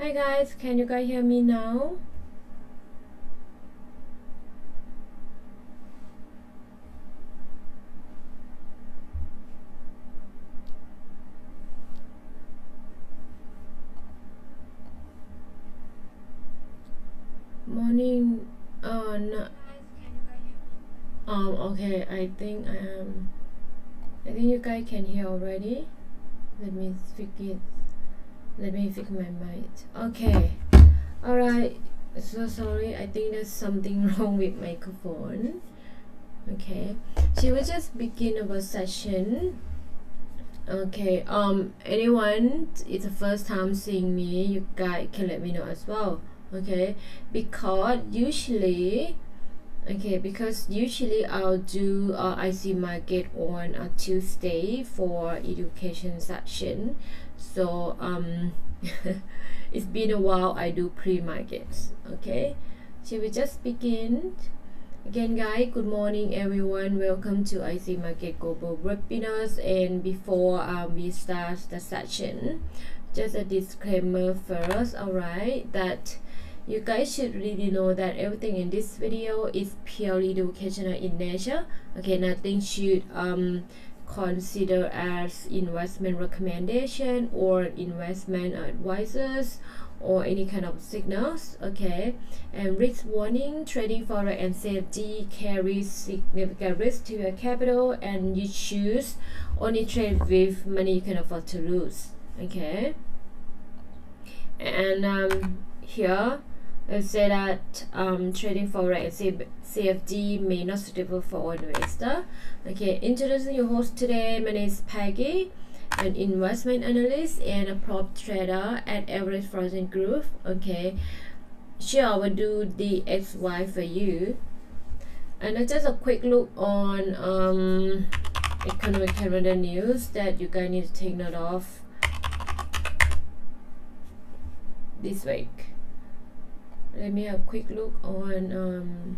Hi guys, can you guys hear me now? Morning. No. Okay. I think you guys can hear already. Let me fix it. Let me fix my mic. Okay. All right. So sorry. I think there's something wrong with microphone. Okay. She will just begin our session. Okay. Anyone? It's the first time seeing me. You guys can let me know as well. Okay. Because usually I'll do IC market on a Tuesday for education section. So it's been a while I do pre-markets. Okay, should we just begin? Again guys, good morning everyone, welcome to IC Market Global Webinars. And before we start the session, just a disclaimer first, alright, that you guys should really know that everything in this video is purely educational in nature. Okay, nothing should consider as investment recommendation or investment advisors or any kind of signals. Okay, and risk warning: trading forex and CFD carries significant risk to your capital, and you choose only trade with money you can afford to lose. Okay, and here let's say that trading forex and CFD may not suitable for all investor. Okay, introducing your host today. My name is Peggy, an investment analyst and a prop trader at Average Frozen Group. Okay, sure, I will do the XY for you. And just a quick look on economic calendar news that you guys need to take note of this week. Let me have a quick look on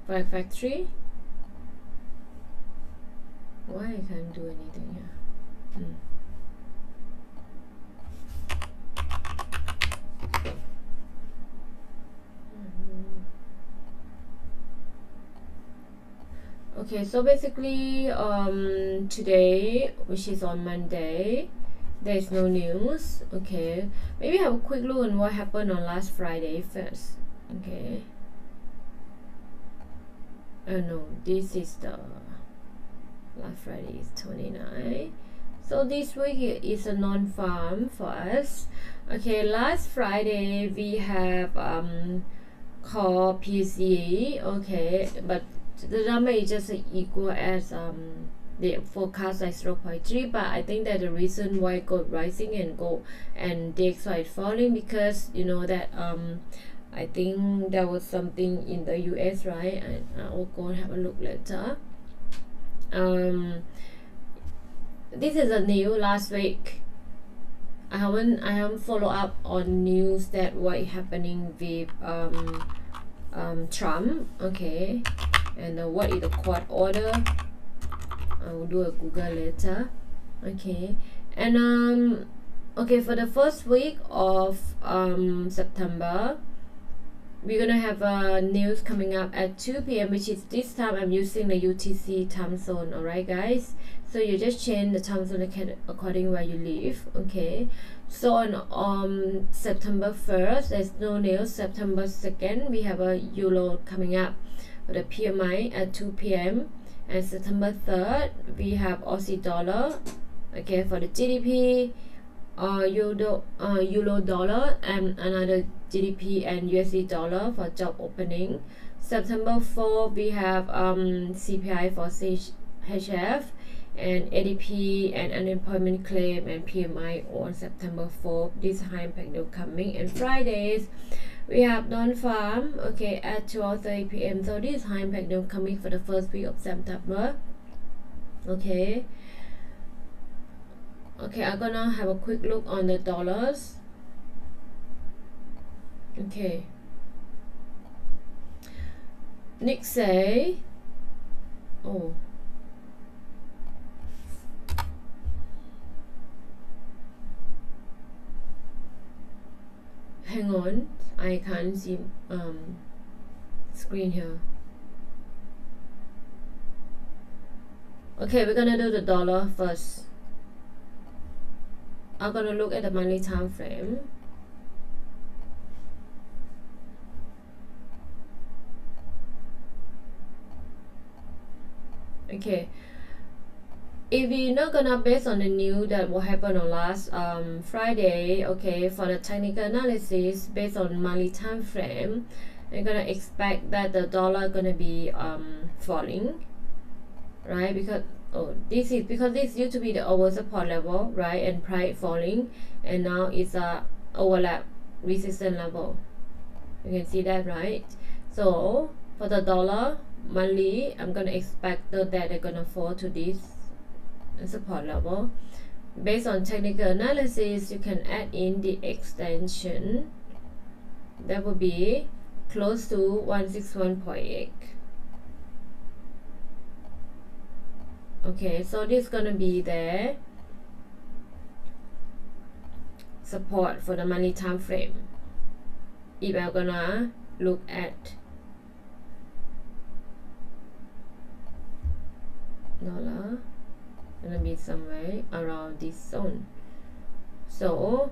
5 factory. Why I can't do anything here? Okay, so basically today, which is on Monday, there's no news. Okay, maybe have a quick look on what happened on last Friday first. Okay, oh no, this is the last Friday is 29. So this week is a non-farm for us. Okay, last Friday we have call PCE. Okay, but the number is just equal as the forecast like 0.3, but I think that the reason why gold rising and gold and DXY falling, because you know that I think there was something in the US, right? I will go and have a look later. This is a new last week. I haven't follow up on news that what is happening with Trump. Okay, and what is the court order. I will do a Google later. Okay, and okay, for the first week of September, we're gonna have news coming up at 2 p.m. which is this time I'm using the UTC time zone. Alright guys, so you just change the time zone according where you live. Okay, so on September 1st there's no news. September 2nd we have a Euro coming up for the PMI at 2 p.m. and September 3rd we have Aussie dollar, okay, for the GDP, Euro dollar, and another GDP and USD dollar for job opening. September 4th we have CPI for HF and ADP and unemployment claim and PMI on September 4th. This high impact news coming. And Fridays we have non-farm, okay, at 12:30 p.m. So this is high impact news coming for the first week of September. Okay, I'm gonna have a quick look on the dollars. Okay, Nixie, oh, hang on, I can't see screen here. Okay, we're gonna do the dollar first. I'm gonna look at the monthly time frame. Okay, if we're not gonna base on the news that what happened on last Friday, okay, for the technical analysis based on monthly time frame, we're gonna expect that the dollar gonna be falling, right? Because this used to be the over support level, right, and price falling, and now it's a overlap resistance level. You can see that, right? So for the dollar monthly, I'm gonna expect that they're gonna fall to this support level. Based on technical analysis, you can add in the extension that will be close to 161.8. Okay, so this is gonna be the support for the monthly time frame. If I'm gonna look at dollar, gonna be somewhere around this zone. So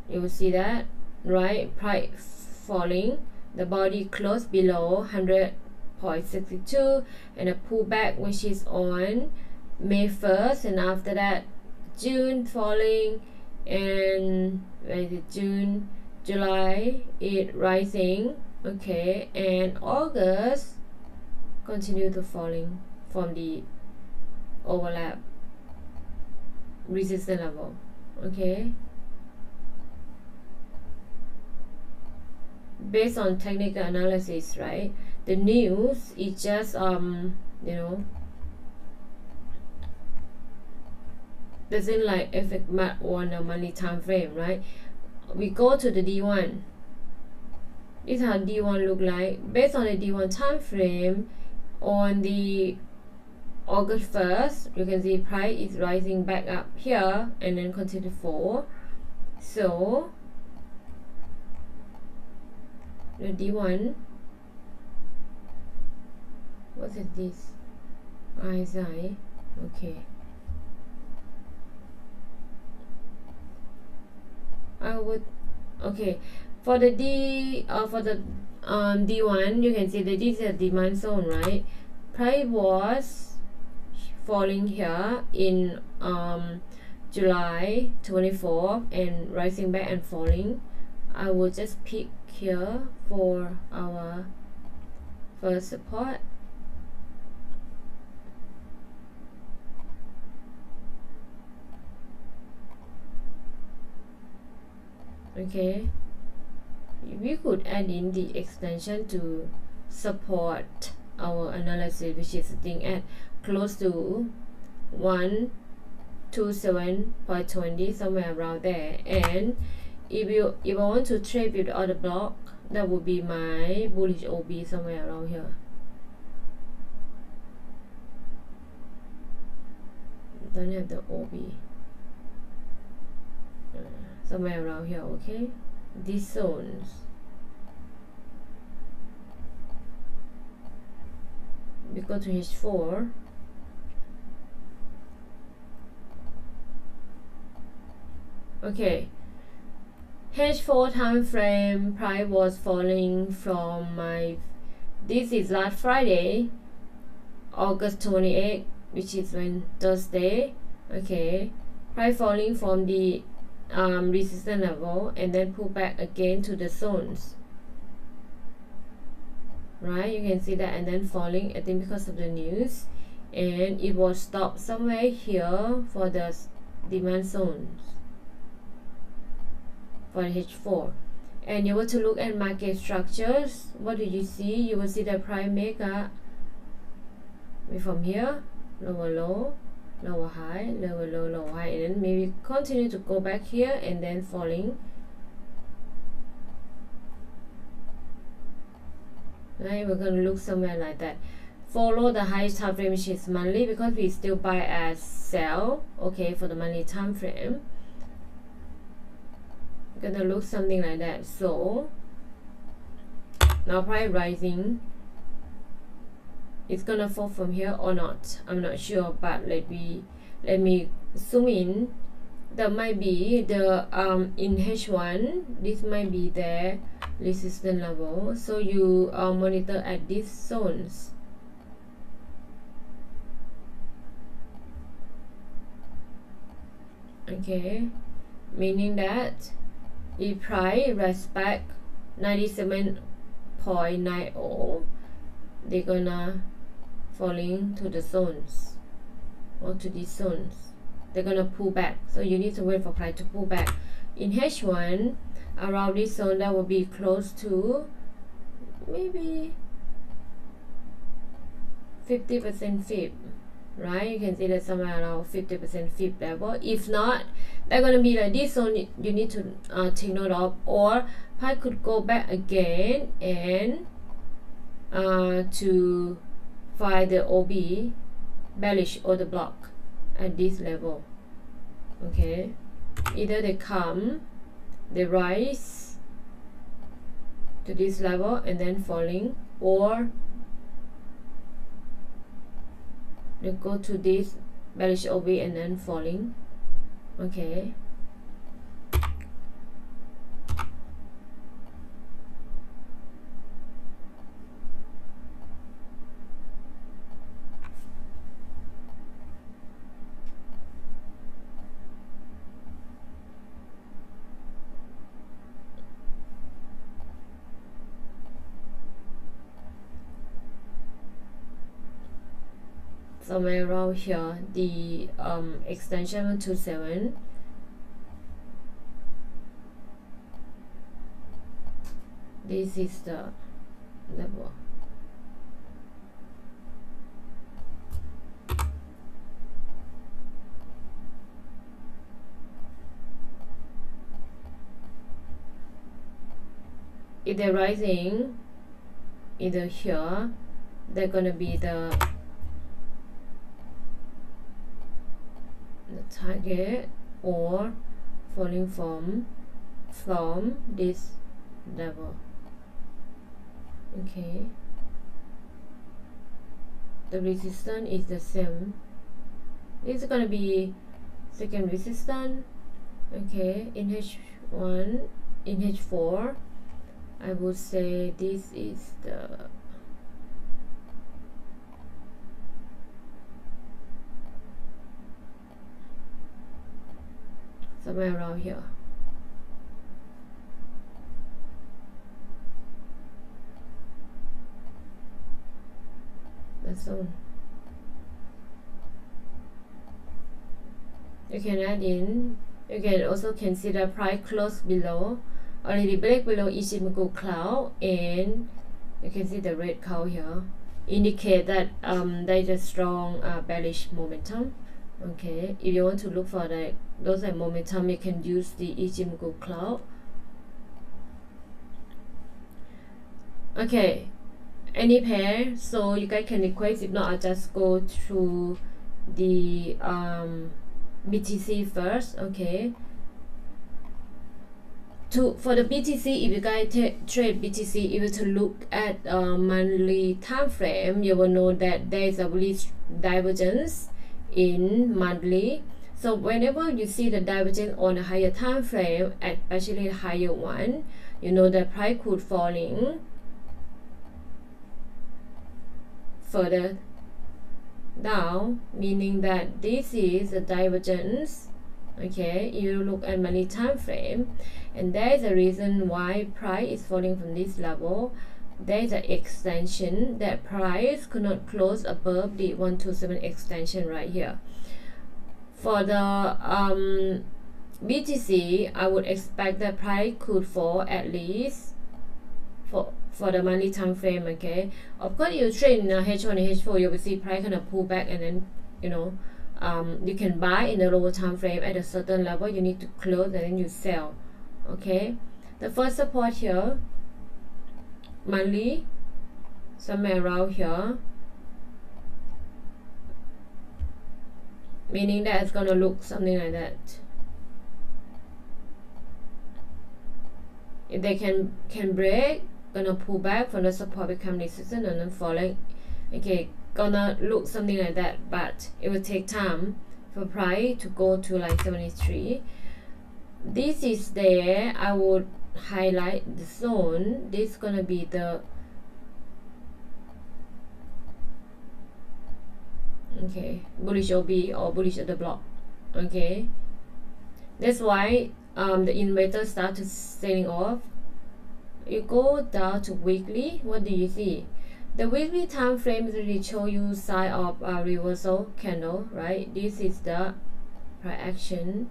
you will see that, right, price falling, the body closed below 100.62 and a pullback which is on May 1st, and after that June falling, and where is it, June, July it rising, okay, and August continue to falling from the overlap resistance level. Okay, based on technical analysis, right, the news is just you know, doesn't like affect much on the monthly time frame, right? We go to the D1. This is how D1 look like. Based on the D1 time frame, on the August 1st, you can see price is rising back up here and then continue to fall. So the D1, what is this? RSI, okay. I would, okay, for the D1, you can see that this is a demand zone, right? Price was falling here in July 24 and rising back and falling. I will just pick here for our first support. Okay, we could add in the extension to support our analysis, which is sitting at close to 127.20, somewhere around there. And if I want to trade with the other block, that would be my bullish OB somewhere around here. Don't have the OB. Somewhere around here, okay? These zones. We go to H4. Okay. H4 time frame, price was falling from my, this is last Friday, August 28, which is when Thursday. Okay, price falling from the resistance level and then pull back again to the zones, right? You can see that, and then falling, I think because of the news, and it was stopped somewhere here for the demand zones for H4. And you want to look at market structures, what do you see? You will see the price make a from here, lower low, lower high, lower low, lower high, and then maybe continue to go back here and then falling, right? We're going to look somewhere like that. Follow the highest time frame, which is monthly, because we still buy as sell, okay, for the monthly time frame. gonna look something like that. So now price rising, it's gonna fall from here or not, I'm not sure, but let me zoom in. There might be the in H1, this might be their resistance level, so you monitor at these zones. Okay, meaning that if price respect 97.90, they're gonna falling to the zones or to these zones. They're gonna pull back, so you need to wait for price to pull back. In H1, around this zone, that will be close to maybe 50% fib, right? You can see that somewhere around 50% fib level. If not, they're gonna be like this zone. You need to take note of, or price could go back again and to find the OB bearish order block at this level. Okay, either they rise to this level and then falling, or they go to this bearish OB and then falling. Okay, somewhere around here, the extension 127, this is the level. If they're rising either here, they're gonna be the target, or falling from this level. Okay, the resistance is the same. This is gonna be second resistance. Okay, in H1, in H4, I would say this is the somewhere around here. That's all. You can add in, you can also consider price close below, already break below Ichimoku cloud, and you can see the red cow here, indicate that there is a strong bearish momentum. Okay, if you want to look for those momentum, you can use the Ichimoku cloud. Okay, any pair, so you guys can request. If not, I'll just go through the BTC first. Okay, for the BTC, if you guys trade BTC, if you to look at monthly time frame, you will know that there is a really divergence in monthly. So whenever you see the divergence on a higher time frame, especially the higher one, you know the price could falling further down, meaning that this is a divergence. Okay, you look at monthly time frame, and there is a reason why price is falling from this level. There is an extension that price could not close above the 127 extension right here. For the BTC, I would expect that price could fall at least for the monthly time frame. Okay, of course you trade in H1 and H4, you will see price kind of pull back, and then you can buy in the lower time frame at a certain level. You need to close and then you sell. Okay, the first support here, monthly, somewhere around here, meaning that it's gonna look something like that. if they can break, gonna pull back from the support, become resistance, and then falling. Okay, gonna look something like that, but it will take time for price to go to like 73. This is there. I would highlight the zone. This gonna be the bullish OB or bullish at the block. Okay, that's why the investor start to selling off. You go down to weekly. What do you see? The weekly time frame really show you sign of a reversal candle, right? This is the price action.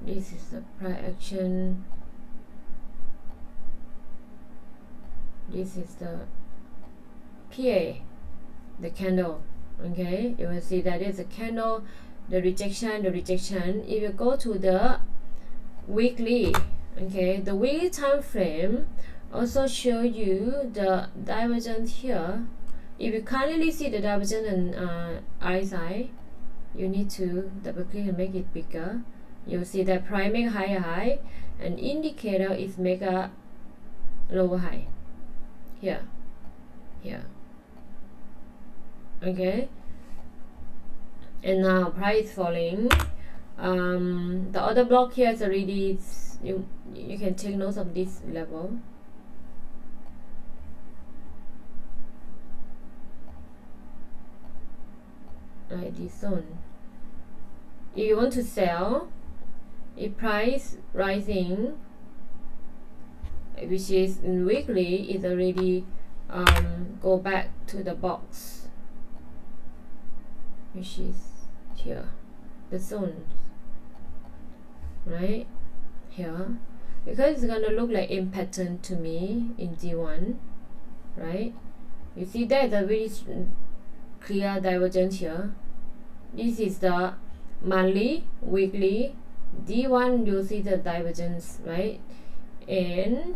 This is the price action. This is the PA, the candle. Okay, you will see that is a candle, the rejection. If you go to the weekly, okay, the weekly time frame also show you the divergence here. If you can't really see the divergence on RSI, you need to double click and make it bigger. You'll see that price make higher high, and indicator is make a lower high here. Okay, and now price is falling. The other block here is already, you can take note of this level. Like this zone. If you want to sell, if price rising, which is in weekly, is already go back to the box, which is here, the zone, right here, because it's gonna look like M pattern to me in D1, right? You see there's a very clear divergence here. This is the monthly, weekly, D1. You see the divergence, right? And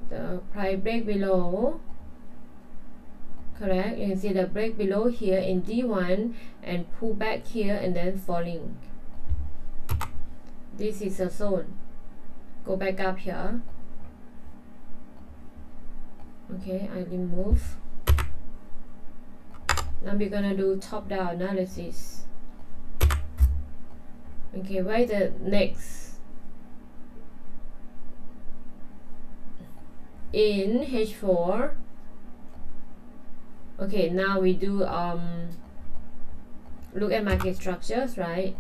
the price break below, correct? You can see the break below here in D1 and pull back here and then falling. This is a zone. Go back up here. Okay, I remove. Now we're gonna do top-down analysis. Okay, why the next? In H4. Okay, now we do look at market structures, right?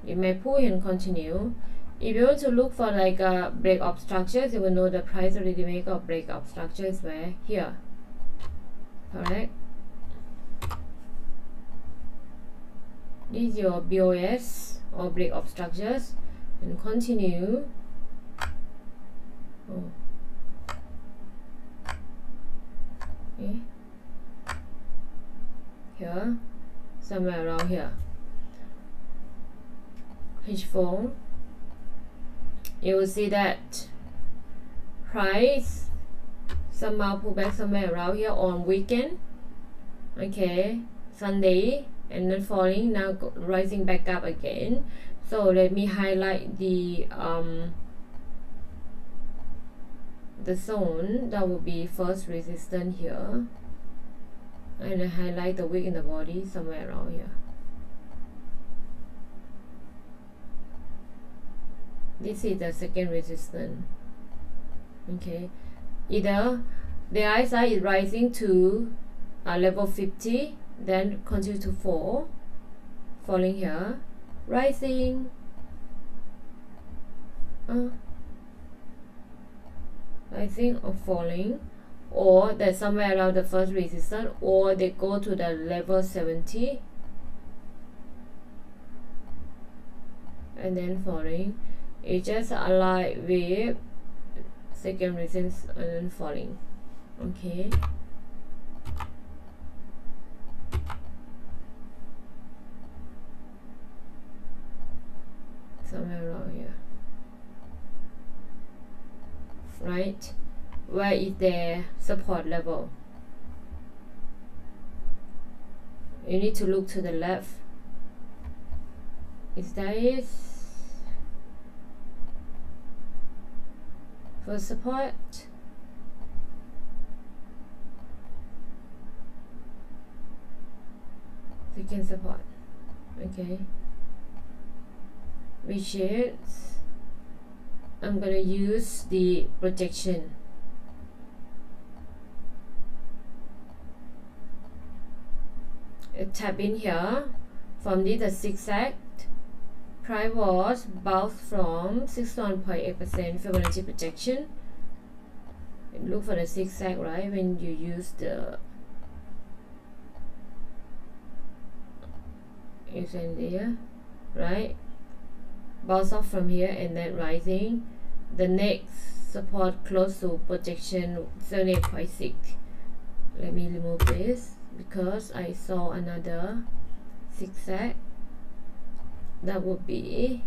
You may pull and continue. If you want to look for like a break up structures, you will know the price already make a break up structures where here, correct? This is your BOS or break up structures, and continue. Oh. Okay. Here, somewhere around here. H4. You will see that price somehow pull back somewhere around here on weekend. Okay, Sunday, and then falling, now rising back up again. So let me highlight the zone that will be first resistance here, and I highlight the wick in the body somewhere around here. This is the second resistance. Okay, either the RSI is rising to level 50, then continue to fall, falling here, rising, rising or falling, or they're somewhere around the first resistance, or they go to the level 70 and then falling. It just align with second resistance and then falling. Okay, somewhere around here, right? Where is their support level? you need to look to the left. Is that it? First support, second support. Okay, which is I'm gonna use the projection. Tap in here. From this, the zigzag price was bounced from 61.8% Fibonacci projection. Look for the zigzag, right? When you use the there, right? Bounce off from here and then rising. The next support close to projection 78.6. Let me remove this because I saw another zigzag. That would be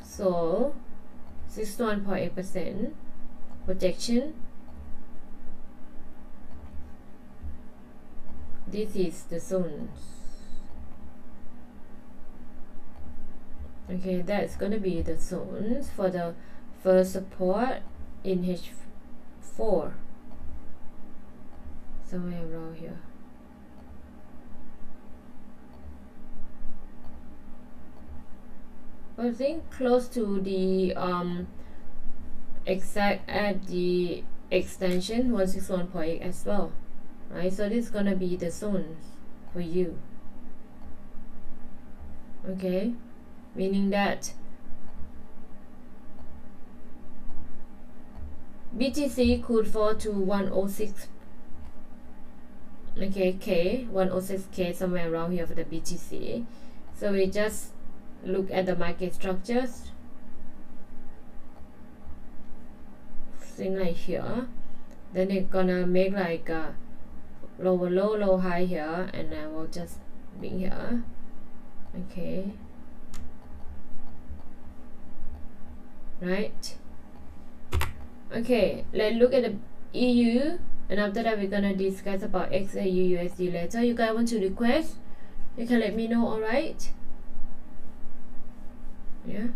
so 61.8% projection. This is the zones. Okay, that's gonna be the zones for the first support in H4, somewhere around here. I think close to the exact at the extension 161.8 as well, right? So this is gonna be the zones for you. Okay, meaning that BTC could fall to 106. Okay, K 106K, somewhere around here for the BTC. So we just look at the market structures, thing like here. Then it's gonna make like a lower low, low high here, and then we'll just bring here. Okay, right? Okay, let's look at the EU, and after that we're gonna discuss about XAU USD later. You guys want to request, you can let me know. All right? Yeah,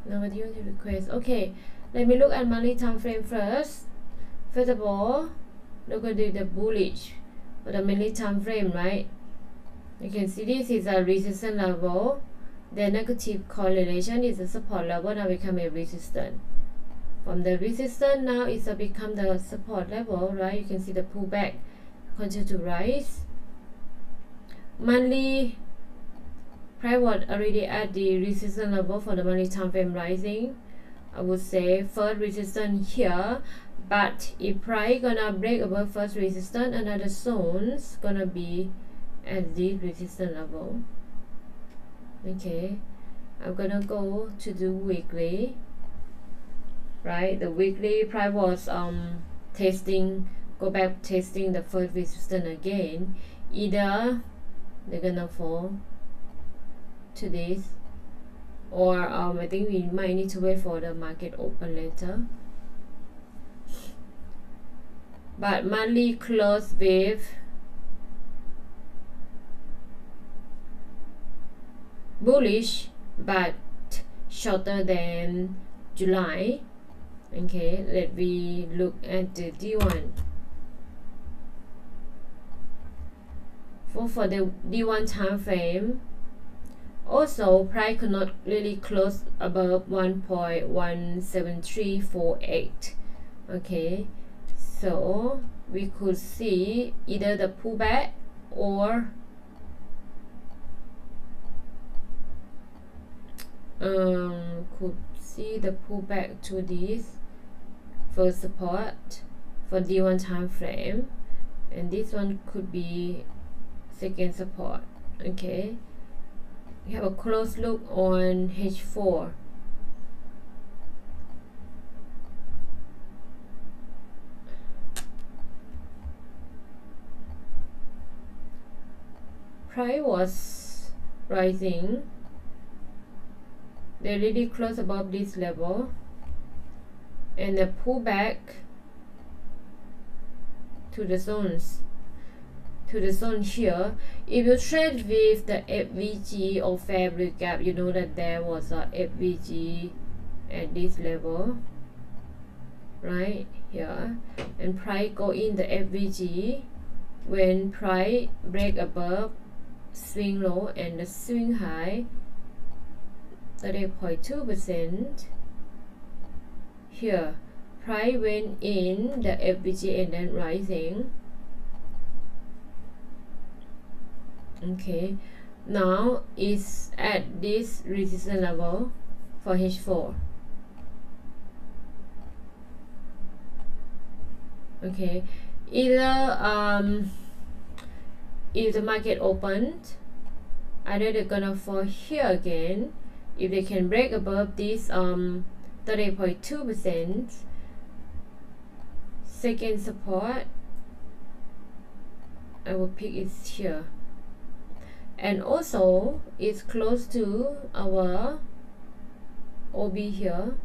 nobody wants to request. Okay, let me look at monthly time frame first. First of all, look at the bullish for the monthly time frame, right? You can see this is a resistance level. The negative correlation is a support level. Now become a resistance. From the resistance now it's become the support level, right? You can see the pullback continue to rise. Monthly price was already at the resistance level for the monthly time frame rising. I would say first resistance here, but if price gonna break above first resistance, another zone's gonna be at the resistance level. Okay, I'm gonna go to the weekly, right? The weekly price was testing, go back testing the first resistance again. Either they're gonna fall to this, or I think we might need to wait for the market open later. But monthly close with bullish but shorter than July. Okay, let me look at the D1. For the D1 time frame, also price could not really close above 1.17348. Okay, so we could see either the pullback or could see the pullback to this first support for D1 time frame, and this one could be second support. Okay, we have a close look on H4. Price was rising. They really close above this level, and the pullback to the zones to the zone here. If you trade with the FVG or fair value gap, you know that there was a FVG at this level, right here, and price go in the FVG. When price break above swing low and the swing high 30.2%, here price went in the FVG and then rising. Okay, now it's at this resistance level for H4. Okay, either if the market opened, either they're gonna fall here again. If they can break above this 30.2%, second support I will pick it here, and also it's close to our OB here.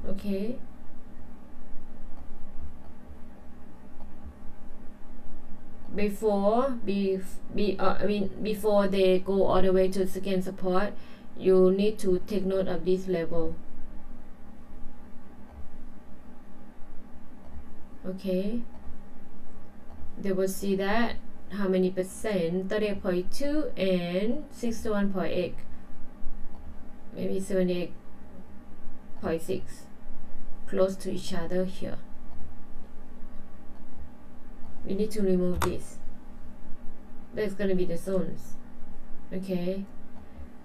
Okay, before they go all the way to second support, you need to take note of this level. Okay, they will see that how many percent, 38.2 and 61.8, maybe 78.6, close to each other here. We need to remove this. That's going to be the zones. Okay,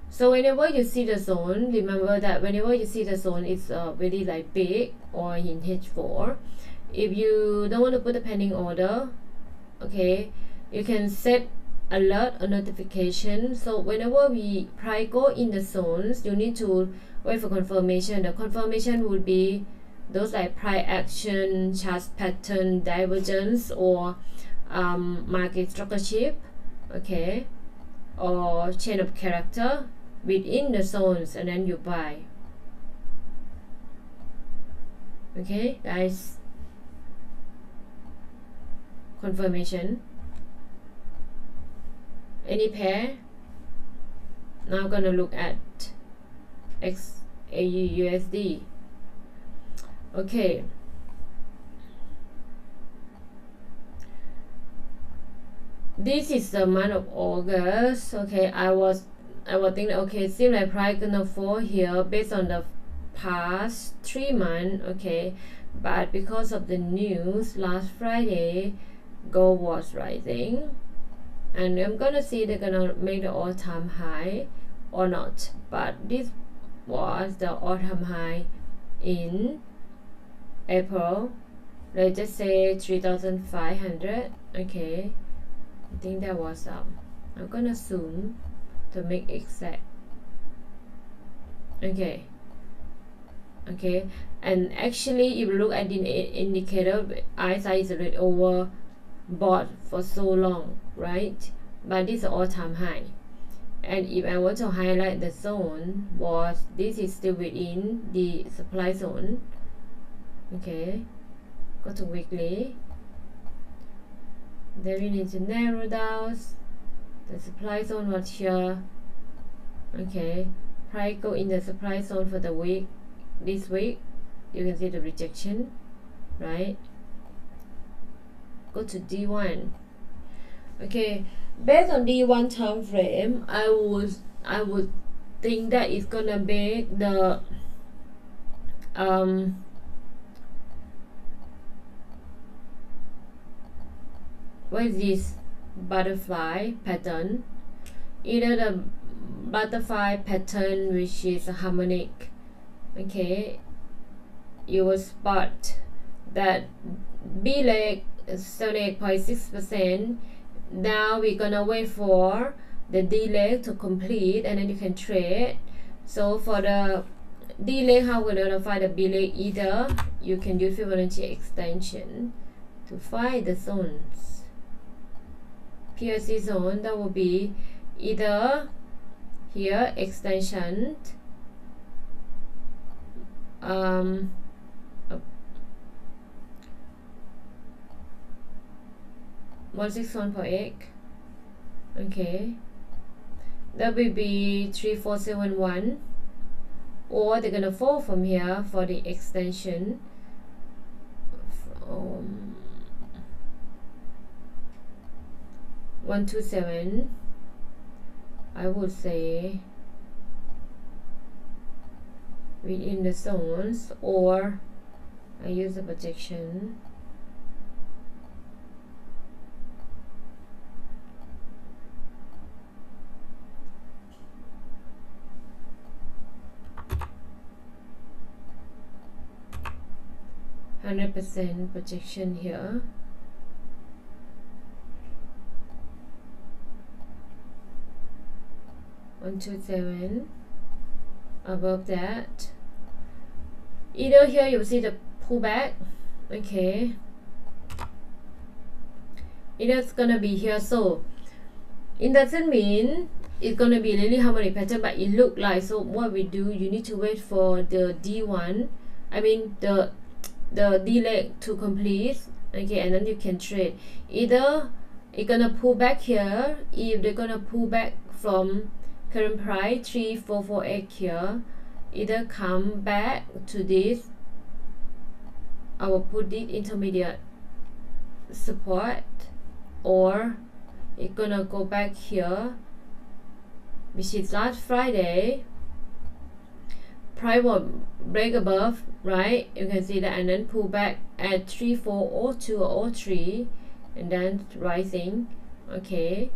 so whenever you see the zone, remember that whenever you see the zone, it's very like big or in H4. If you don't want to put a pending order, okay, you can set alert or notification. So whenever we price go in the zones, you need to wait for confirmation. The confirmation will be those like price action, chart pattern, divergence, or market structure, okay, or chain of character within the zones, and then you buy. Okay, guys, confirmation. Any pair. Now I'm gonna look at XAUUSD. Okay, this is the month of August. Okay, I was thinking, okay, it seems like price gonna fall here based on the past 3 months. Okay, but because of the news last Friday, gold was rising, and I'm gonna see they're gonna make the all-time high or not. But this was the all-time high in April. Let's just say 3,500. Okay, I think that was I'm gonna zoom to make exact. Okay, and actually if you look at the indicator, RSI is already overbought for so long, right? But this is all-time high. And if I want to highlight the zone, was this is still within the supply zone. Okay, go to weekly. Then we need to narrow down. The supply zone was here. Okay, price go in the supply zone for the week. This week you can see the rejection, right? Go to D1. Okay, based on D1 time frame, I would think that it's gonna be the what is this butterfly pattern? Either the butterfly pattern, which is a harmonic. Okay, you will spot that B leg is 78.6%. Now we're gonna wait for the D leg to complete, and then you can trade. So for the D leg, how we're gonna find the B leg? Either you can use Fibonacci extension to find the zones. PLC zone, that will be either here extension, 161 per egg. Okay, that will be 3471, or they're gonna fall from here for the extension from 127. I would say within the zones, or I use the projection. %, projection here. One, 2, 7. Above that, either here you will see the pullback. Okay, it's gonna be here, so it doesn't mean it's gonna be really harmonic pattern, but it look like. So what we do, you need to wait for the D1, I mean the D leg to complete. Okay, and then you can trade. Either it's gonna pull back here. If they're gonna pull back from current price 3448 here, either come back to this, I will put it intermediate support, or it's gonna go back here, which is last Friday. Price will break above, right? You can see that, and then pull back at 3402 or 03, and then rising. Okay,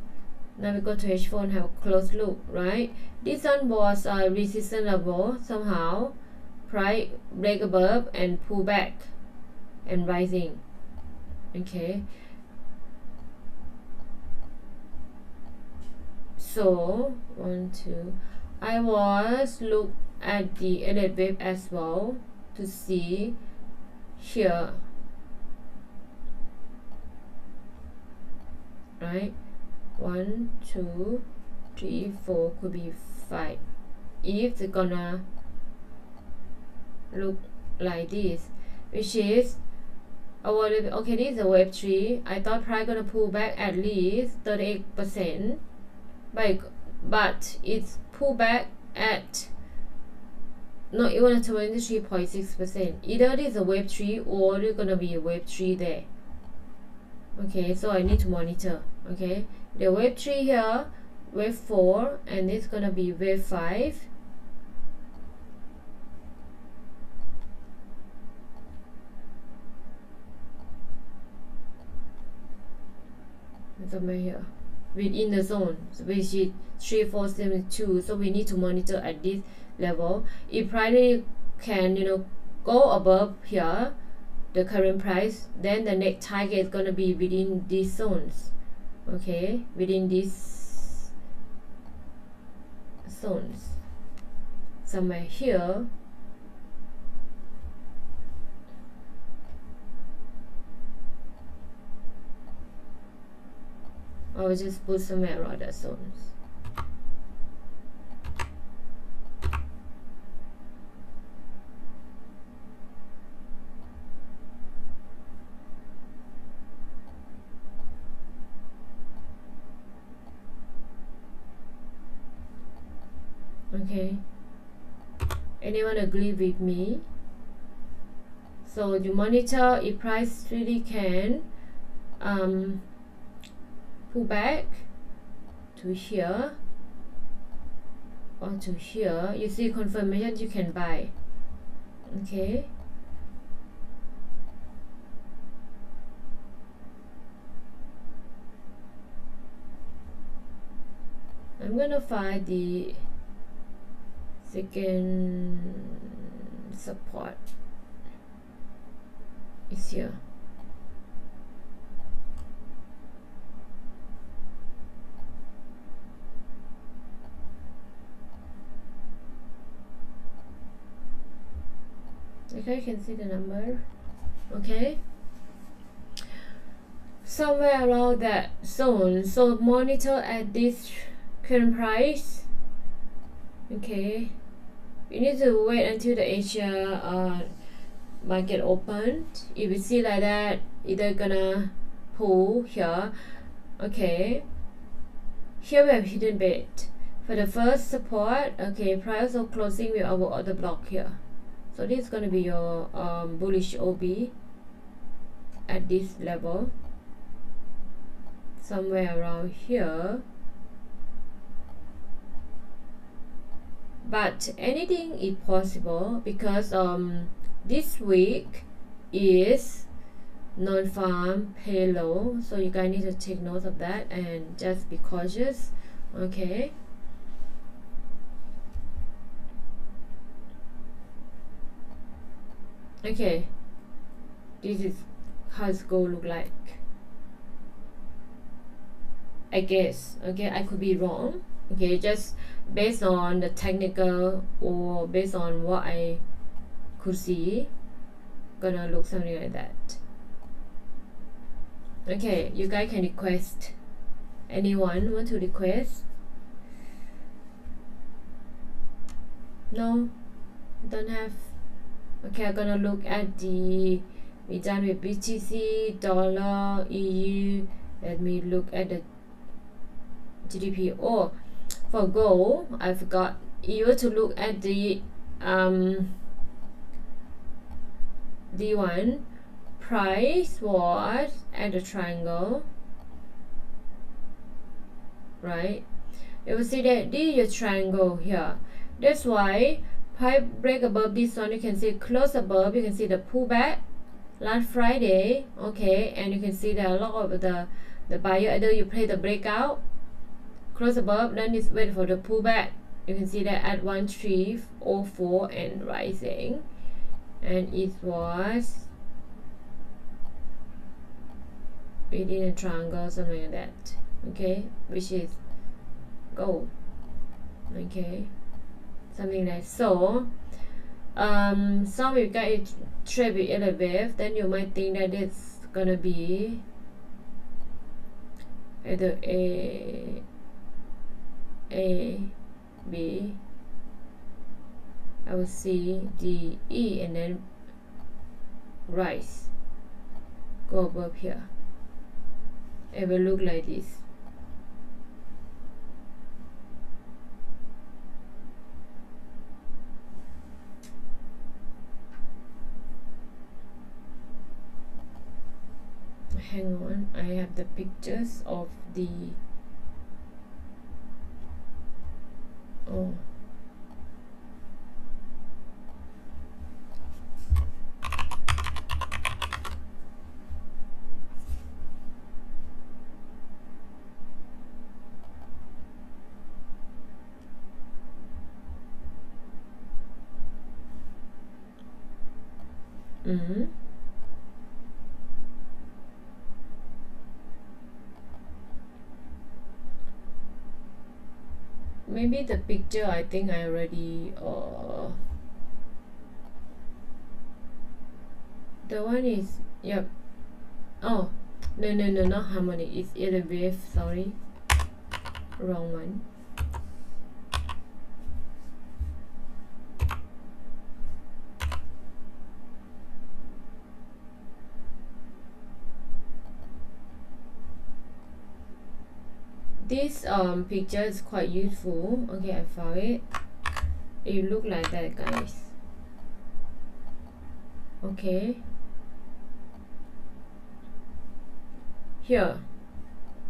now we go to H4 and have a close look, right? This one was a resistance level somehow. Price break above and pull back and rising. Okay, so 1, 2. I was look at the edit wave as well to see here, right? 1, 2, 3, 4, could be 5. If they're gonna look like this, which is okay, this is a wave 3. I thought price gonna pull back at least 38%, but it's pull back at not even 23.6%. Either this is a wave 3 or there's gonna be a wave 3 there. Okay, so I need to monitor. Okay, the wave 3 here, wave 4, and it's gonna be wave 5. Somewhere here within the zone, which is 3472. So we need to monitor at this level. If price can go above here the current price, then the next target is going to be within these zones. Okay, within these zones somewhere here. I will just put somewhere around the zones. Okay, anyone agree with me? So you monitor if price really can pull back to here or to here. You see confirmation, you can buy. Okay, I'm gonna find the second support. It's here. Okay, you can see the number. Okay, somewhere around that zone. So monitor at this current price. Okay, we need to wait until the Asia market opened. If we see like that, either gonna pull here. Okay, here we have hidden bid for the first support. Okay, price of closing with our order block here. So this is going to be your bullish OB at this level, somewhere around here. But anything is possible because this week is non-farm payroll, so you guys need to take note of that and just be cautious. Okay, okay, this is how it's going to look like, I guess. Okay, I could be wrong. Okay, just based on the technical or based on what I could see, gonna look something like that. Okay, you guys can request. Anyone want to request? No, don't have. Okay, I'm gonna look at the, we done with BTC, dollar, EU. Let me look at the GDP. Oh, for gold, I forgot. You were to look at the D1 price was at the triangle, right? You will see that this is your triangle here. That's why price break above this one, you can see close above, you can see the pullback last Friday. Okay, and you can see that a lot of the buyer, either you play the breakout close above, then it's wait for the pullback. You can see that at 1304 and rising, and it was within a triangle, something like that. Okay, which is gold. Okay, something like so. Some you guys trade with elevate, then you might think that it's gonna be either A, B, I will C, D, E, and then rise, go above here. It will look like this. Hang on, I have the pictures of the, oh, maybe the picture, I think I already the one is, yep. Oh, no, not harmony, it's either wave, sorry, wrong one. This picture is quite useful. Okay, I found it. It look like that, guys. Okay, here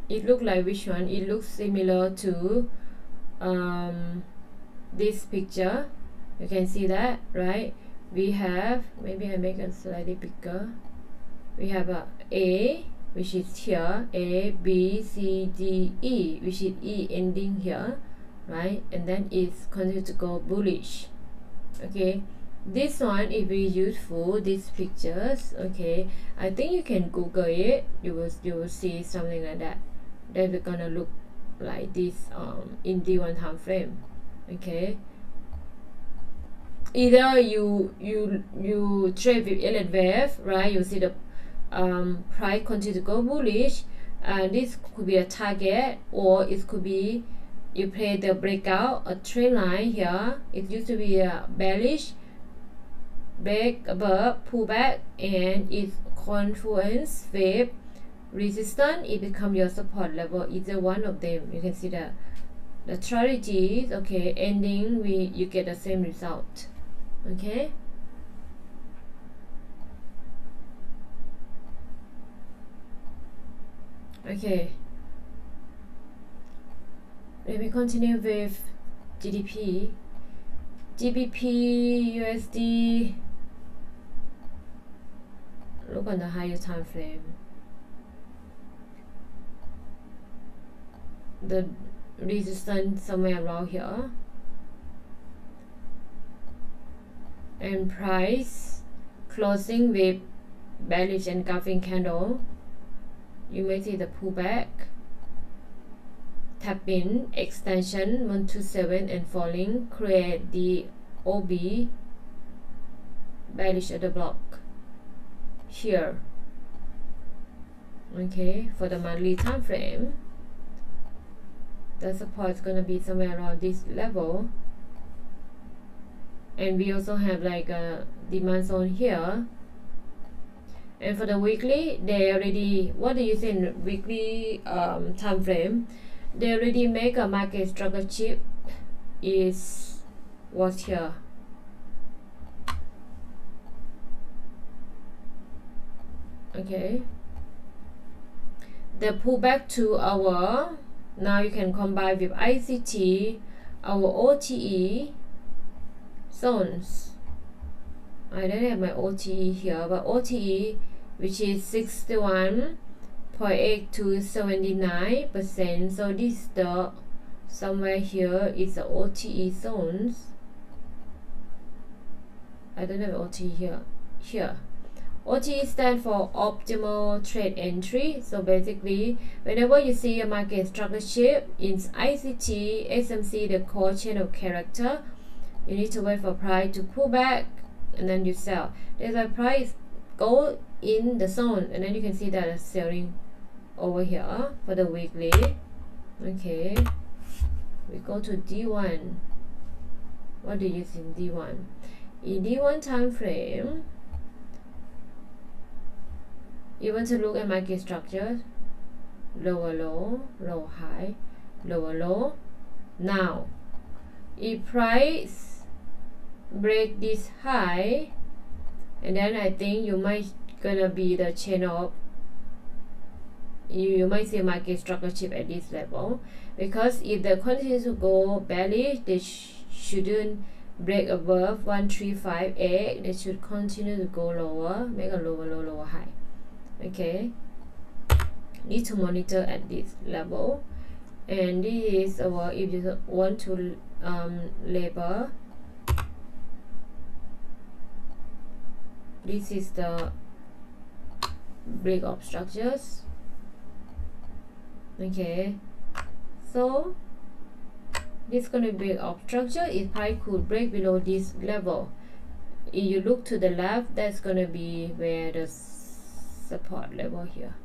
it look like which one? It looks similar to this picture. You can see that, right? We have, maybe I make it slightly bigger. We have A, which is here, A, B, C, D, E, which is E ending here, right? And then it's continued to go bullish. Okay, this one is very useful, these pictures. Okay, I think you can Google it. You will see something like that. That we're gonna look like this in D1 time frame. Okay, either you trade with elliott wave, right? You see the price continue to go bullish, and this could be a target, or it could be you play the breakout, a trend line here. It used to be a bearish, break above, pull back, and it's confluence with resistance, it becomes your support level, either one of them. You can see that the strategies, okay, ending you get the same result. Okay, okay, let me continue with GDP, GBP USD. Look on the higher time frame. The resistance somewhere around here, and price closing with bearish engulfing candle. You may see the pullback, tap in, extension 127 and falling, create the OB bearish at the block here. Okay, for the monthly time frame, the support is going to be somewhere around this level, and we also have like a demand zone here. And for the weekly, they already, what do you say in weekly time frame, they already make a market structure chip is what's here. Okay, the pullback to our, now you can combine with ICT, our OTE zones. I don't have my OTE here, but OTE, which is 61.8 to 79%. So this the somewhere here is the OTE zones. I don't have OTE here. Here, OTE stands for optimal trade entry. So basically, whenever you see a market structure shift in ICT, SMC, the core chain of character, you need to wait for price to pull back and then you sell. There's a price go in the zone, and then you can see that it's selling over here for the weekly. Okay, we go to D1. What do you see in D1? In D1 time frame, you want to look at market structure: lower low, low high, lower low. Now, if price break this high, and then I think you might gonna be the chain of, you might see market structure chip at this level, because if the continues to go bearish, they shouldn't break above 1358. They should continue to go lower, make a lower low, lower high. Okay, need to monitor at this level. And this is our, if you want to label, this is the break of structures. Okay, so this gonna break of structure. If price could break below this level, if you look to the left, that's gonna be where the support level here.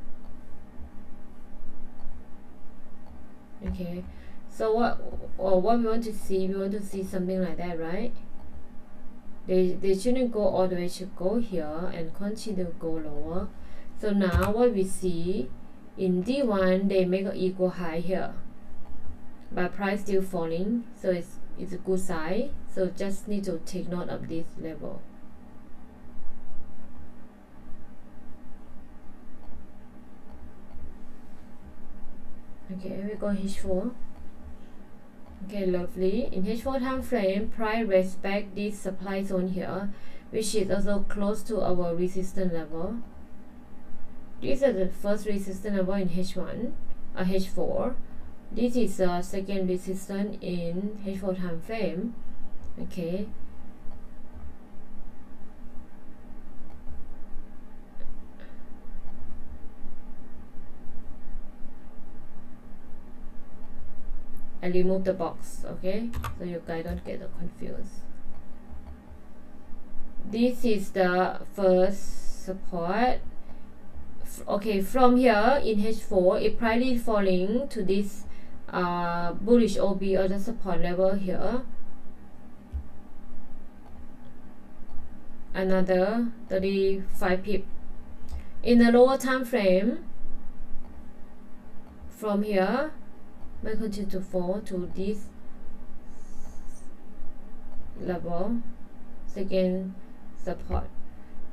Okay, so what we want to see, we want to see something like that, right? They shouldn't go all the way, should go here and continue to go lower. So now what we see in D1, they make an equal high here, but price still falling, so it's a good sign. So just need to take note of this level. Okay, we go H4. Okay, lovely. In H4 time frame, price respect this supply zone here, which is also close to our resistance level. These are the first resistance level in H1, H4. This is the second resistance in H4 time frame. Okay. I remove the box, okay, so you guys don't get confused. This is the first support. Okay, from here in H4, if price is falling to this bullish OB or the support level here, another 35 pip. In the lower time frame, from here may continue to fall to this level, second support.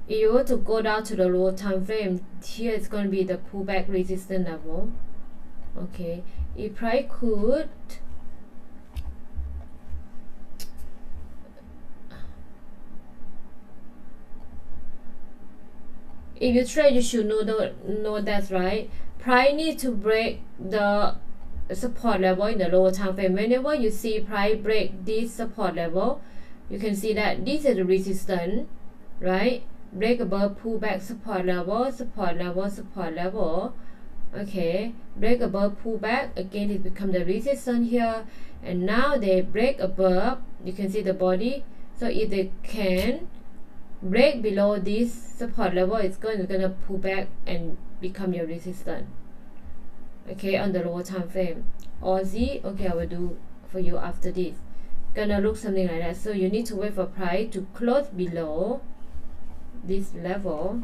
If you were to go down to the lower time frame, here it's going to be the pullback resistance level. Okay, if price could if you trade, you should know that, right? Price need to break the support level in the lower time frame. Whenever you see price break this support level, you can see that this is the resistance, right? Break above, pull back, support level, support level, support level. Okay, break above, pull back, again it becomes the resistance here, and now they break above, you can see the body. So if they can break below this support level, it's gonna pull back and become your resistance. Okay, on the lower time frame. Aussie, okay, I will do for you after this. Gonna look something like that. So you need to wait for price to close below this level.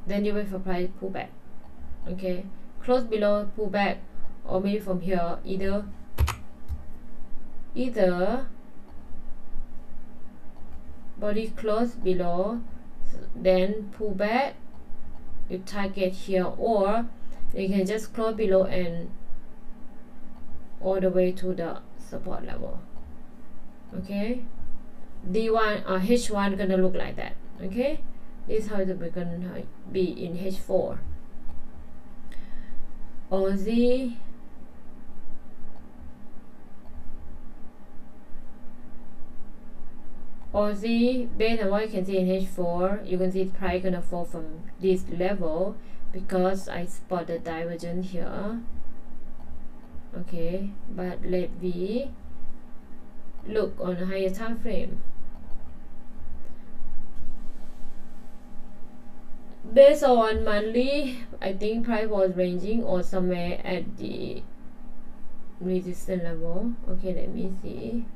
Then you wait for price pull back. Okay, close below, pull back, or maybe from here, either body close below, then pull back, you target here, or you can just close below and all the way to the support level. Okay, D1 or H1 gonna look like that. Okay, this is how it's gonna be in H4. Aussie, based on what you can see in H4, you can see price gonna fall from this level because I spot the divergence here. Okay, but let me look on a higher time frame. Based on monthly, I think price was ranging or somewhere at the resistance level. Okay, let me see.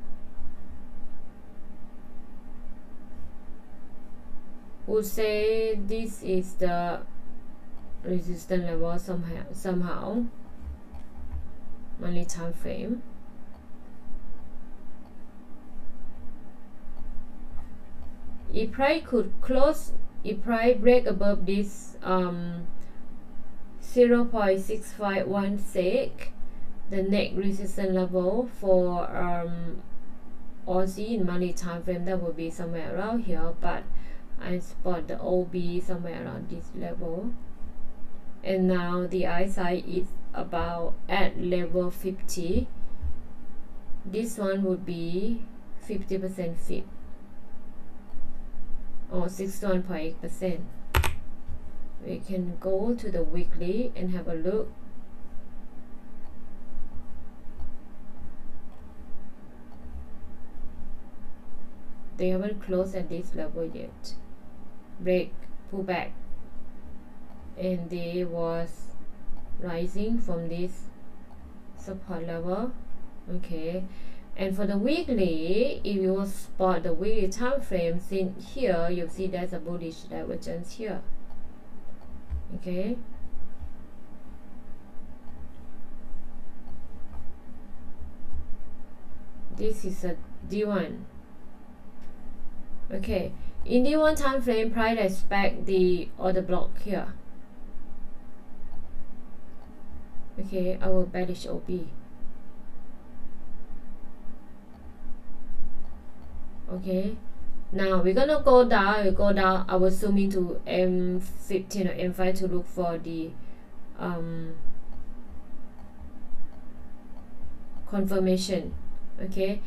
Would say this is the resistance level somehow monthly time frame. If price could close, if price break above this 0.6516, the next resistance level for Aussie in monthly time frame, that would be somewhere around here, but I spot the OB somewhere around this level. And now the eyesight is about at level 50. This one would be 50% fit, or 61.8%. We can go to the weekly and have a look. They haven't closed at this level yet. Break, pull back, and they was rising from this support level. Okay, and for the weekly, if you spot the weekly time frame, in here you see there's a bullish divergence here. Okay, this is a D1. Okay, in D1 time frame, price respect the order block here. Okay, I will bearish OB. Okay, now we're gonna go down. We go down. I will zoom into M15 or M5 to look for the confirmation. Okay,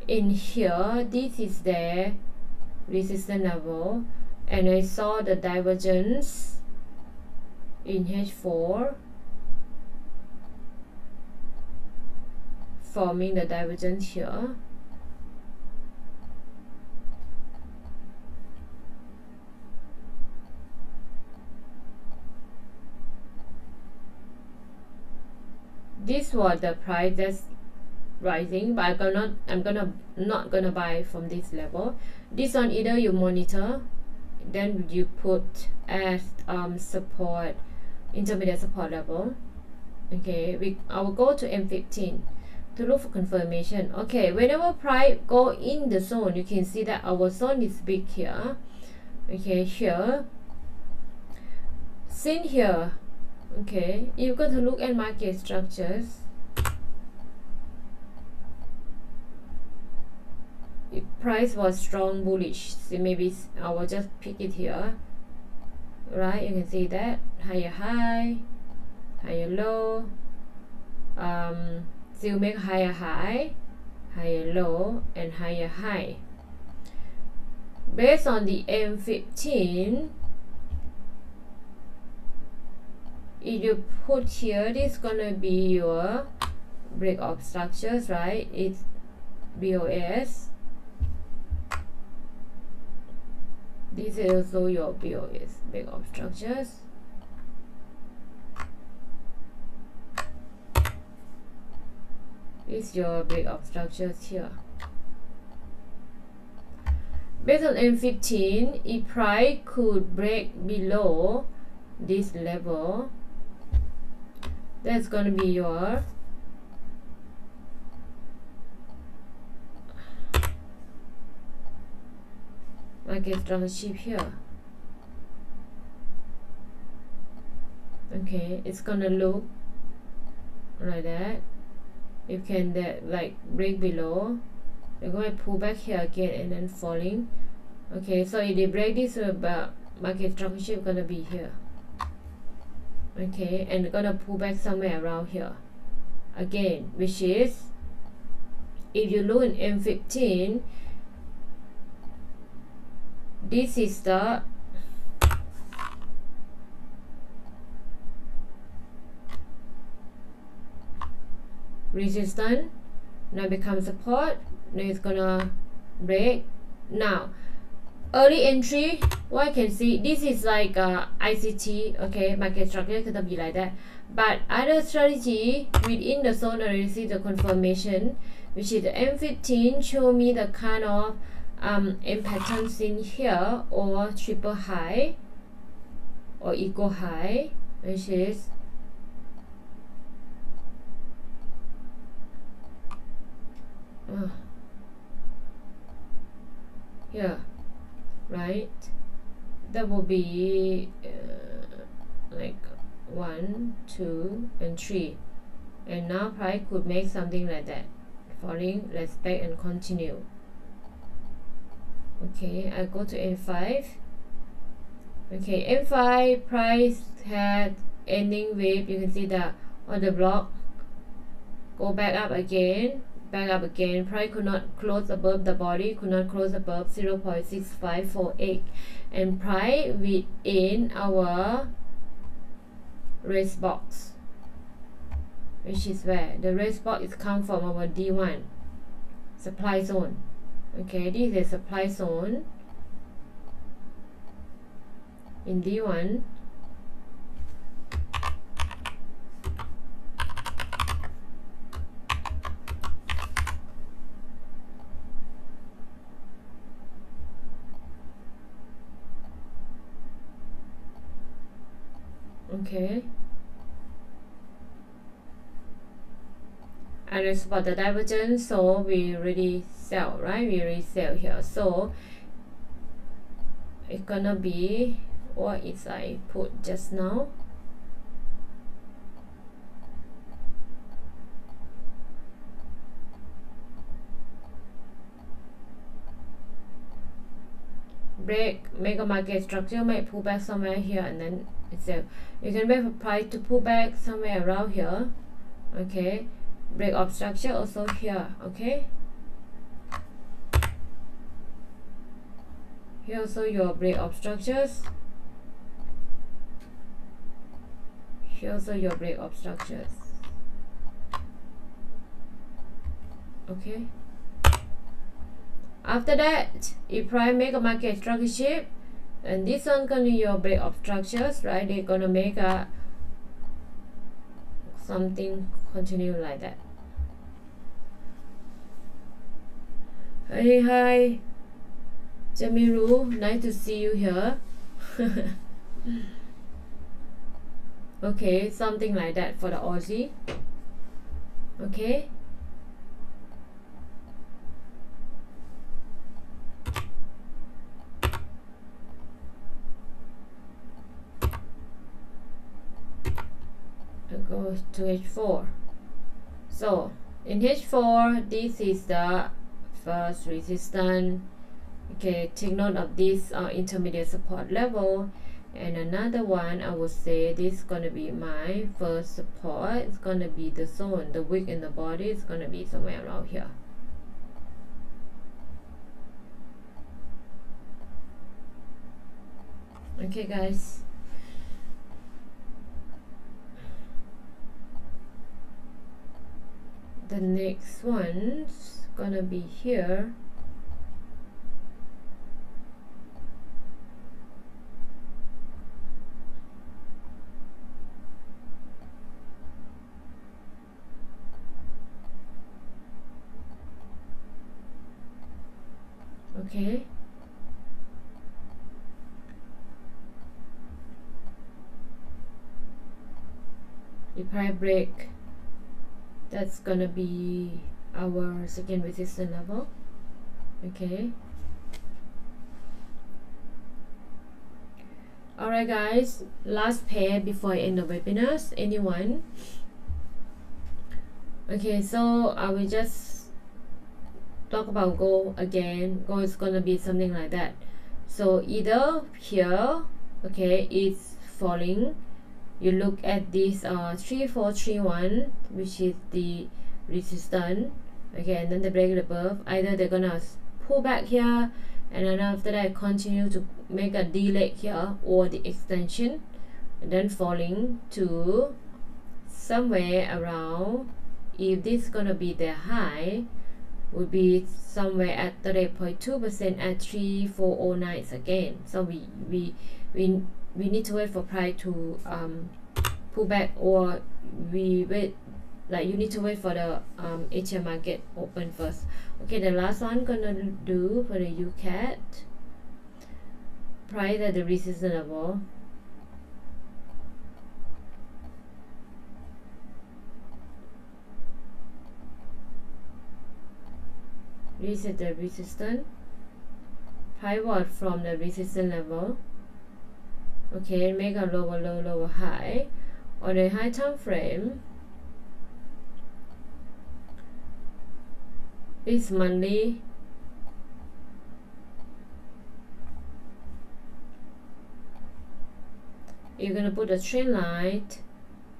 in here, this is their resistance level, and I saw the divergence in H4 forming the divergence here. This was the price that's rising, but I'm not gonna buy from this level. This one, either you monitor then you put as support, intermediate support level. Okay, I will go to M15 to look for confirmation. Okay, whenever price go in the zone, you can see that our zone is big here. Okay, here, seen here. Okay, you've got to look at market structures. If price was strong bullish, so maybe I will just pick it here. Right, you can see that higher high, higher low, still make higher high, higher low, and higher high. Based on the M15, if you put here, this is gonna be your break of structures, right? It's BOS. This is also your BOS, break of structures. This is your break of structures here. Based on M15, if price could break below this level, that's gonna be your market structure here. Okay, it's gonna look like that. You can like break below, you're going to pull back here again and then falling. Okay, so if they break this, market structure is gonna be here. Okay, and gonna pull back somewhere around here again, which is, if you look in M15, this is the resistance, now becomes support, now it's gonna break. Now early entry, what I can see, this is like ICT, okay, market structure is gonna be like that. But other strategy within the zone analysis, the confirmation, which is the M15, show me the kind of M patterns in here, or triple high or equal high, which is here, right? That will be like 1, 2, and 3, and now price could make something like that, falling, respect, and continue. Okay, I go to M5. Okay, M5 price had ending wave. You can see that on the block, go back up again, price could not close above the body, could not close above 0.6548, and price within our race box, which is where the race box is come from our D1 supply zone. Okay, this is a supply zone in D1. Okay, and it's about the divergence, so we already sell, right? We already sell here, so it's gonna be what is I put just now. Break, make a market structure, might pull back somewhere here, and then it's a, you can wait for price to pull back somewhere around here. Okay, break of structure also here. Okay, here also your break of structures, here also your break of structures. Okay, after that, if price make a market structure shape, and this one gonna be your break of structures, right? They're gonna make a something continue like that. High, Jamiru, nice to see you here. Okay, something like that for the Aussie. Okay. I'll go to H4. So in H4, this is the first resistance. Okay, take note of this intermediate support level. And another one, I would say this is gonna be my first support. It's gonna be the zone, the wick in the body is gonna be somewhere around here. Okay, guys. The next one's gonna be here. Okay. If I break, that's gonna be our second resistance level. Okay. Alright guys, last pair before I end the webinar. Anyone? Okay, so I will just talk about goal again. Goal is gonna be something like that. So either here, okay, it's falling. You look at this 3431, which is the resistance. Okay, and then the break above. Either they're gonna pull back here, and then after that continue to make a D leg here or the extension, and then falling to somewhere around. If this is gonna be their high, would be somewhere at 30.2% at 3409 again. So we need to wait for price to pull back, or we wait, like you need to wait for the Asian market open first. Okay, the last one gonna do for the UCAT, price at the resistance level. Reset the resistance, pivot from the resistance level. Okay, make a lower low, lower high. On a high time frame, this monthly, you're gonna put a trend line.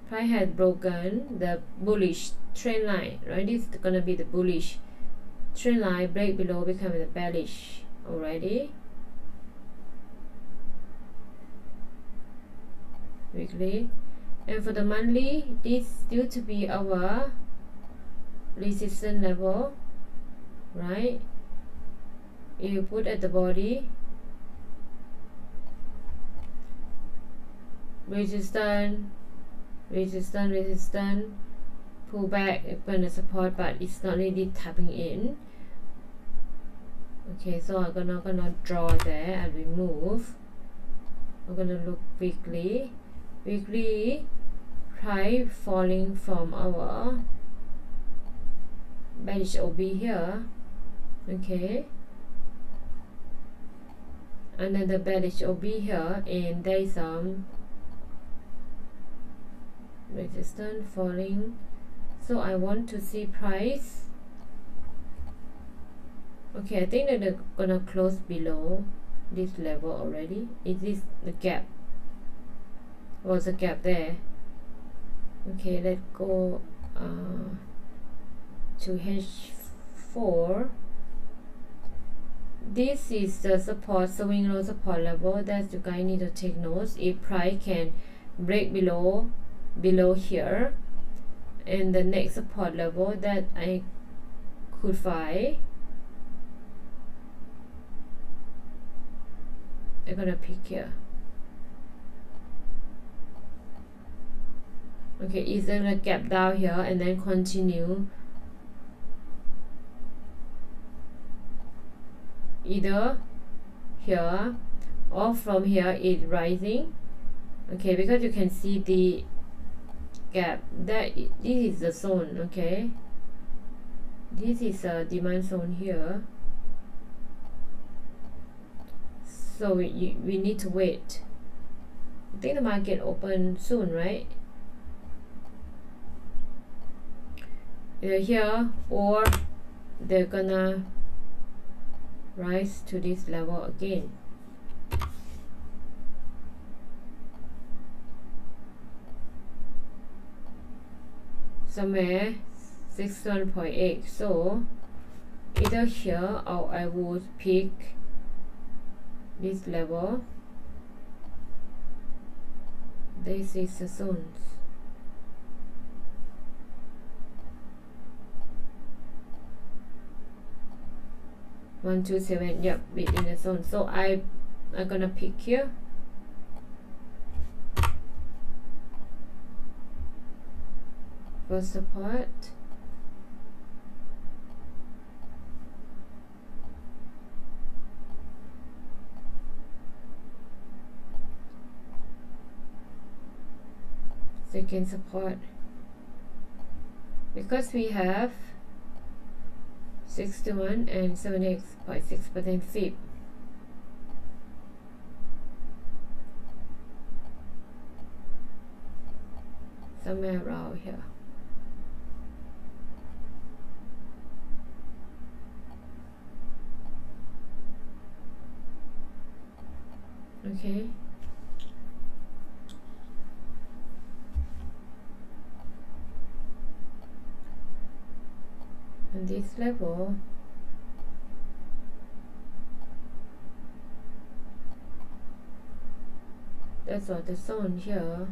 Price had broken the bullish trend line, right? This is gonna be the bullish trend line. Break below, become the bearish already. Weekly, and for the monthly, this due to be our resistance level, right? You put at the body, resistance, resistance, resistance, pull back, open the support, but it's not really tapping in. Okay, so I'm gonna draw there and remove. I'm gonna look weekly. Weekly, price falling from our bearish OB here. Okay, and then the bearish OB here, and there is some resistance falling. So I want to see price. Okay, I think that they're gonna close below this level already. Is this the gap? Was a gap there? Okay, let's go to H4. This is the support, swing low support level that you guys need to take notes. If price can break below here, and the next support level that I could find, I'm gonna pick here. Okay, it's gonna gap down here and then continue. Either here, or from here it's rising. Okay, because you can see the gap that this is the zone. Okay, this is a demand zone here, so we need to wait. I think the market open soon, right? Either here or they're gonna rise to this level again. Somewhere 61.8. So either here or I would pick this level. This is the zones. One, 2, 7. Yep, within the zone. So I'm gonna pick here. First support. Second support. Because we have 61 and 78.6% fib. Somewhere around here. Okay. And this level, that's what the zone here.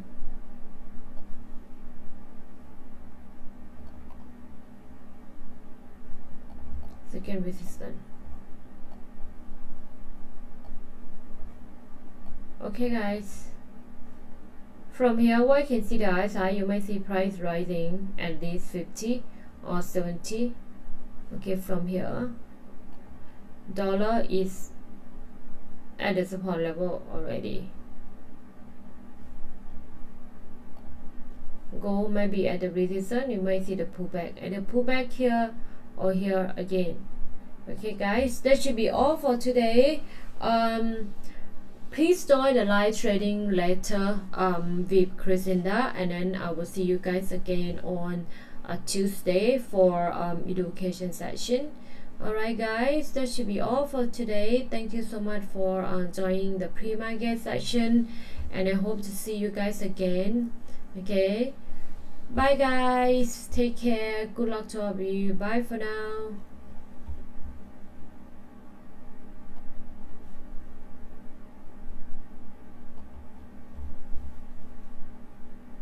Second resistance. Okay guys, from here what you can see the RSI, you might see price rising at least 50 or 70. Okay, from here dollar is at the support level already. Gold maybe at the resistance, you might see the pullback, and the pullback here or here again. Okay guys, that should be all for today. Please join the live trading later with Chrisinda, and then I will see you guys again on Tuesday for education session. Alright guys, that should be all for today. Thank you so much for joining the pre-market session, and I hope to see you guys again. Okay, bye guys, take care, good luck to all of you, bye for now.